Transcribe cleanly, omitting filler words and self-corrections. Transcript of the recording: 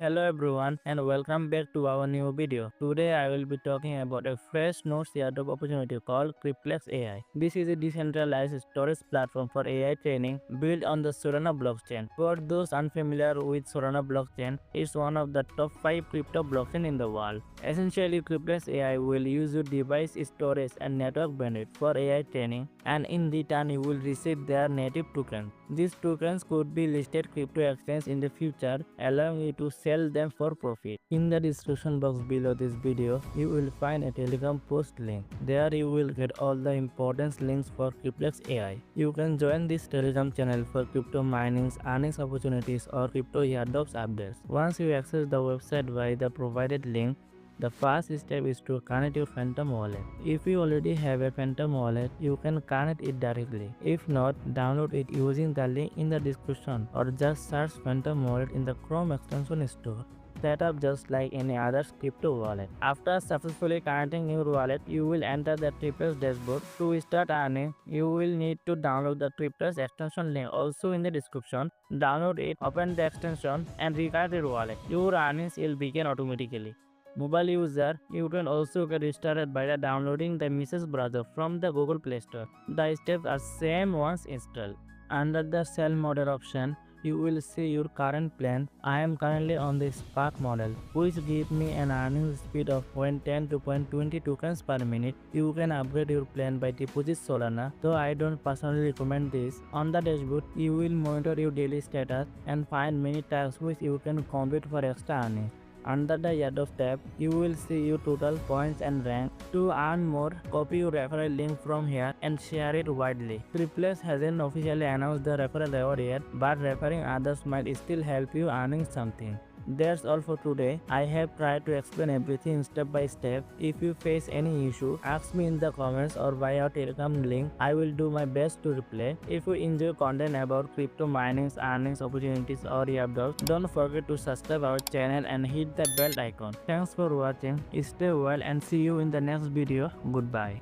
Hello everyone and welcome back to our new video. Today I will be talking about a fresh node startup opportunity called Cryplex AI. This is a decentralized storage platform for AI training built on the Solana blockchain. For those unfamiliar with Solana blockchain, it's one of the top 5 crypto blockchain in the world. Essentially, Cryplex AI will use your device storage and network bandwidth for AI training, and in return you will receive their native tokens. These tokens could be listed crypto exchange in the future, allowing you to sell them for profit. In the description box below this video, you will find a Telegram post link. There you will get all the important links for Cryplex AI. You can join this Telegram channel for crypto minings, earnings opportunities, or crypto airdrops updates. Once you access the website via the provided link, the first step is to connect your Phantom wallet. If you already have a Phantom wallet, you can connect it directly. If not, download it using the link in the description or just search Phantom wallet in the Chrome extension store. Set up just like any other crypto wallet. After successfully connecting your wallet, you will enter the Cryplex dashboard. To start earning, you will need to download the Cryplex extension link also in the description. Download it, open the extension and reconnect your wallet. Your earnings will begin automatically. Mobile user, you can also get started by downloading the Message browser from the Google Play Store. The steps are same once installed. Under the Sell model option, you will see your current plan. I am currently on the Spark model, which gives me an earning speed of 0.10 to 0.20 tokens per minute. You can upgrade your plan by deposit Solana, though I don't personally recommend this. On the dashboard, you will monitor your daily status and find many tasks which you can complete for extra earning. Under the airdrop tab, you will see your total points and rank. To earn more, copy your referral link from here and share it widely. Cryplex hasn't officially announced the referral reward yet, but referring others might still help you earning something. That's all for today. I have tried to explain everything step by step. If you face any issue, ask me in the comments or via Telegram link. I will do my best to reply. If you enjoy content about crypto mining, earnings opportunities or airdrops, don't forget to subscribe our channel and hit the bell icon. Thanks for watching. Stay well and see you in the next video. Goodbye.